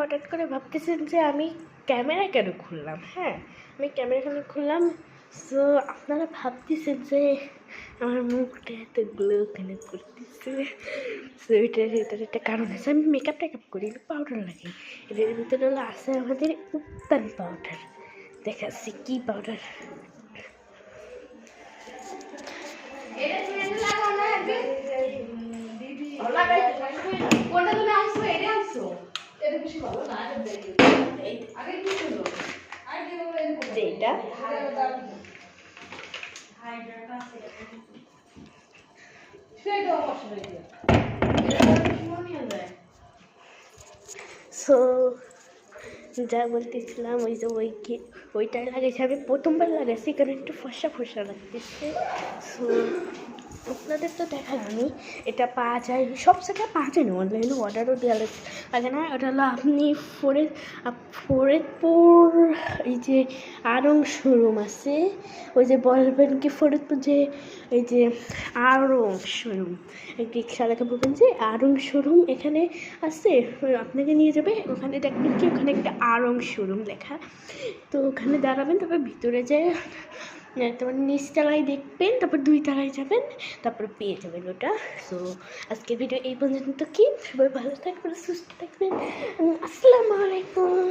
হঠাৎ করে ভাবতেছেন যে আমি ক্যামেরা কেন খুললাম। হ্যাঁ, আমি ক্যামেরা কেন খুললাম। সো আপনারা ভাবতেছেন যে আমার মুখটা এত গ্লো কেন করতেছে। সো এটার একটা কারণ আছে। আমি মেকআপ টেকআপ করি, পাউডার লাগে। এটার ভিতরে হলো আছে আমাদের উত্তান পাউডার। দেখাচ্ছি কী পাউডার। এইটা সো যা বলতেছিলাম ওই যে ওইটাই লাগাইছে। আমি প্রথমবার লাগাইছি কারণ একটু ফর্সা ফর্সা লাগতেছে। সো আপনাদের তো দেখালামই, এটা পাওয়া যায় সব জায়গায়, পাওয়া যায় না, অনলাইনে অর্ডারও দেওয়া লাগে না। ওটা হলো আপনি ফরিদপুর এই যে আড়ং শোরুম আছে, ওই যে বলবেন কি ফরিদপুর যে এই যে আড়ং শোরুম, রিক্সাওয়ালাকে বলবেন যে আড়ং শোরুম এখানে আছে, আপনাকে নিয়ে যাবে। ওখানে দেখবেন কি ওখানে একটা আড়ং শোরুম লেখা, তো ওখানে দাঁড়াবেন, তারপর ভিতরে যেয়ে তারপর নিচতলায় দেখবেন, তারপর 2 তলায় যাবেন, তারপর পেয়ে যাবেন ওটা। সো আজকের ভিডিও এই পর্যন্ত। কি সবাই ভালো থাকবেন, সুস্থ থাকবেন। আসসালামু আলাইকুম।